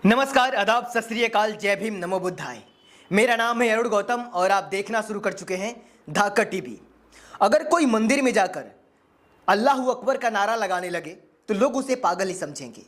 नमस्कार, आदाब, सत श्री अकाल, जय भीम, नमो बुद्धाय। मेरा नाम है अरुण गौतम और आप देखना शुरू कर चुके हैं धाकड़ टीवी। अगर कोई मंदिर में जाकर अल्लाह अकबर का नारा लगाने लगे तो लोग उसे पागल ही समझेंगे।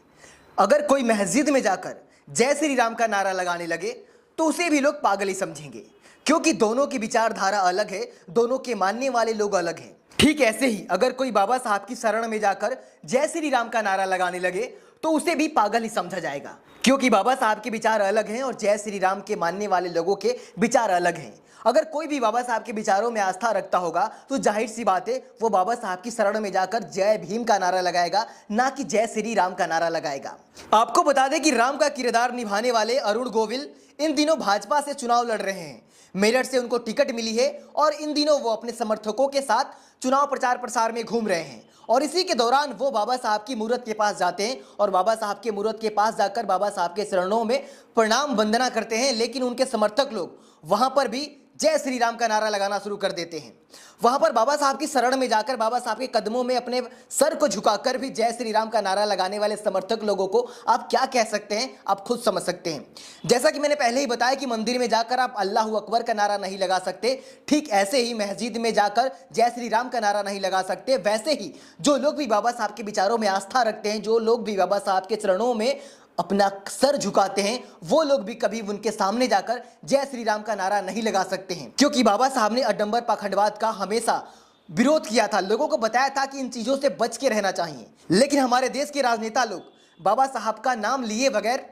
अगर कोई मस्जिद में जाकर जय श्री राम का नारा लगाने लगे तो उसे भी लोग पागल ही समझेंगे, क्योंकि दोनों की विचारधारा अलग है, दोनों के मानने वाले लोग अलग हैं। ठीक ऐसे ही अगर कोई बाबा साहब की शरण में जाकर जय श्री राम का नारा लगाने लगे तो उसे भी पागल ही समझा जाएगा, क्योंकि बाबा साहब के विचार अलग हैं और जय श्री राम के मानने वाले लोगों के विचार अलग हैं। अगर कोई भी बाबा साहब के विचारों में आस्था रखता होगा तो जाहिर सी बात है वो बाबा साहब की शरण में जाकर जय भीम का नारा लगाएगा, ना कि जय श्री राम का नारा लगाएगा। आपको बता दें कि राम का किरदार निभाने वाले अरुण गोविल इन दिनों भाजपा से चुनाव लड़ रहे हैं। मेरठ से उनको टिकट मिली है और इन दिनों वो अपने समर्थकों के साथ चुनाव प्रचार प्रसार में घूम रहे हैं। और इसी के दौरान वो बाबा साहब की मूर्त के पास जाते हैं और बाबा साहब के मूर्त के पास जाकर बाबा साहब के चरणों में प्रणाम वंदना करते हैं। लेकिन उनके समर्थक लोग वहां पर भी जय श्री राम का नारा लगाना शुरू कर देते हैं। वहां पर बाबा साहब की शरण में जाकर बाबा साहब के कदमों में अपने सर को झुकाकर भी जय श्री राम का नारा लगाने वाले समर्थक लोगों को आप क्या कह सकते हैं, आप खुद समझ सकते हैं। जैसा कि मैंने पहले ही बताया कि मंदिर में जाकर आप अल्लाह अकबर का नारा नहीं लगा सकते, ठीक ऐसे ही मस्जिद में जाकर जय श्री राम का नारा नहीं लगा सकते। वैसे ही जो लोग भी बाबा साहब के विचारों में आस्था रखते हैं, जो लोग भी बाबा साहब के चरणों में अपना सर झुकाते हैं, वो लोग भी कभी उनके सामने जाकर जय श्री राम का नारा नहीं लगा सकते हैं, क्योंकि बाबा साहब ने अडंबर पाखंडवाद का हमेशा विरोध किया था, लोगों को बताया था कि इन चीजों से बच के रहना चाहिए। लेकिन हमारे देश के राजनेता लोग बाबा साहब का नाम लिए बगैर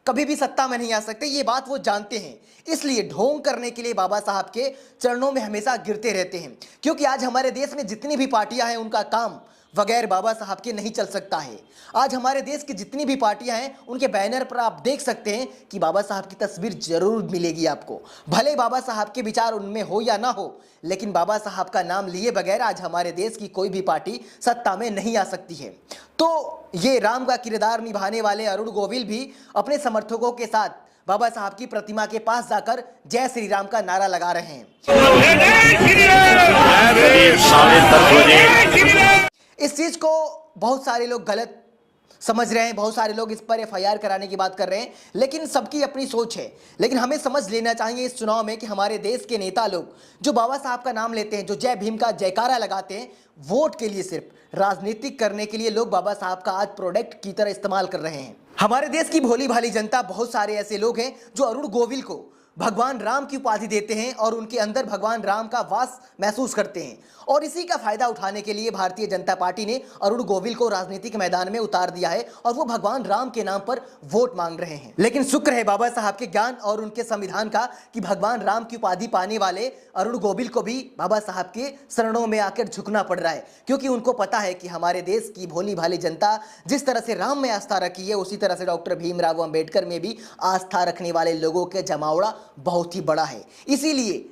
कभी भी सत्ता में नहीं आ सकते, ये बात वो जानते हैं। इसलिए ढोंग करने के लिए बाबा साहब के चरणों में हमेशा गिरते रहते हैं, क्योंकि आज हमारे देश में जितनी भी पार्टियां हैं उनका काम बगैर बाबा साहब के नहीं चल सकता है। आज हमारे देश की जितनी भी पार्टियां हैं उनके बैनर पर आप देख सकते हैं कि बाबा साहब की तस्वीर जरूर मिलेगी आपको। भले बाबा साहब के विचार उनमें हो या ना हो, लेकिन बाबा साहब का नाम लिए बगैर आज हमारे देश की कोई भी पार्टी सत्ता में नहीं आ सकती है। तो ये राम का किरदार निभाने वाले अरुण गोविल भी अपने समर्थकों के साथ बाबा साहब की प्रतिमा के पास जाकर जय श्री राम का नारा लगा रहे हैं। इस चीज को बहुत सारे लोग गलत समझ रहे हैं, बहुत सारे लोग इस पर एफआईआर कराने की बात कर रहे हैं, लेकिन सबकी अपनी सोच है। लेकिन हमें समझ लेना चाहिए इस चुनाव में कि हमारे देश के नेता लोग जो बाबा साहब का नाम लेते हैं, जो जय भीम का जयकारा लगाते हैं, वोट के लिए, सिर्फ राजनीतिक करने के लिए लोग बाबा साहब का आज प्रोडक्ट की तरह इस्तेमाल कर रहे हैं। हमारे देश की भोली भाली जनता, बहुत सारे ऐसे लोग हैं जो अरुण गोविल को भगवान राम की उपाधि देते हैं और उनके अंदर भगवान राम का वास महसूस करते हैं। और इसी का फायदा उठाने के लिए भारतीय जनता पार्टी ने अरुण गोविल को राजनीतिक मैदान में उतार दिया है और वो भगवान राम के नाम पर वोट मांग रहे हैं। लेकिन शुक्र है बाबा साहब के ज्ञान और उनके संविधान का कि भगवान राम की उपाधि पाने वाले अरुण गोविल को भी बाबा साहब के शरणों में आकर झुकना पड़ रहा है, क्योंकि उनको पता है कि हमारे देश की भोली भाली जनता जिस तरह से राम में आस्था रखी है, उसी तरह से डॉक्टर भीमराव अंबेडकर में भी आस्था रखने वाले लोगों के जमावड़ा बहुत ही बड़ा है। इसीलिए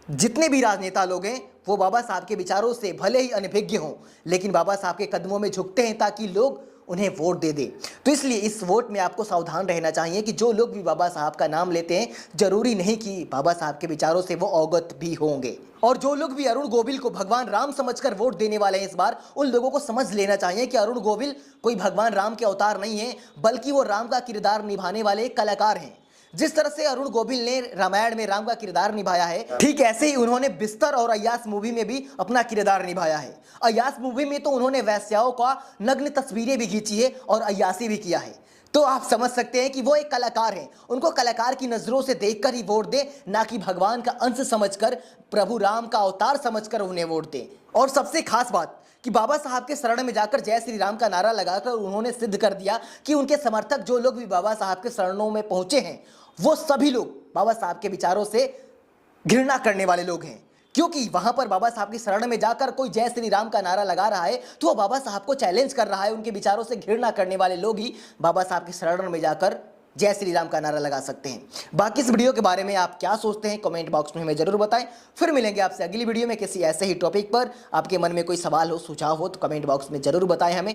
जितने भी राजनेता लोग हैं वो बाबा साहब के विचारों से भले ही अनभिज्ञ हों, लेकिन बाबा साहब के कदमों में झुकते हैं ताकि लोग उन्हें वोट दे दें। तो इसलिए इस वोट में आपको सावधान रहना चाहिए कि जो लोग भी बाबा साहब का नाम लेते हैं, जरूरी नहीं कि बाबा साहब के विचारों से वो अवगत भी होंगे। और जो लोग भी अरुण गोविल को भगवान राम समझकर वोट देने वाले हैं इस बार, उन लोगों को समझ लेना चाहिए कि अरुण गोविल कोई भगवान राम के अवतार नहीं है, बल्कि वो राम का किरदार निभाने वाले कलाकार हैं। जिस तरह से अरुण गोविल ने रामायण में राम का किरदार निभाया है, ठीक ऐसे ही उन्होंने बिस्तर और अय्यास मूवी में भी अपना किरदार निभाया है। अय्यास मूवी में तो उन्होंने वैश्याओं का नग्न तस्वीरें भी खींची है और अय्यासी भी किया है। तो आप समझ सकते हैं कि वो एक कलाकार हैं, उनको कलाकार की नजरों से देखकर ही वोट दें, ना कि भगवान का अंश समझकर, प्रभु राम का अवतार समझकर उन्हें वोट दें। और सबसे खास बात कि बाबा साहब के शरण में जाकर जय श्री राम का नारा लगाकर उन्होंने सिद्ध कर दिया कि उनके समर्थक जो लोग भी बाबा साहब के शरणों में पहुंचे हैं, वो सभी लोग बाबा साहब के विचारों से घृणा करने वाले लोग हैं। क्योंकि वहां पर बाबा साहब की शरण में जाकर कोई जय श्री राम का नारा लगा रहा है तो वो बाबा साहब को चैलेंज कर रहा है। उनके विचारों से घृणा करने वाले लोग ही बाबा साहब की शरण में जाकर जय श्री राम का नारा लगा सकते हैं। बाकी इस वीडियो के बारे में आप क्या सोचते हैं, कमेंट बॉक्स में हमें जरूर बताएं। फिर मिलेंगे आपसे अगली वीडियो में किसी ऐसे ही टॉपिक पर। आपके मन में कोई सवाल हो, सुझाव हो तो कमेंट बॉक्स में जरूर बताएं हमें।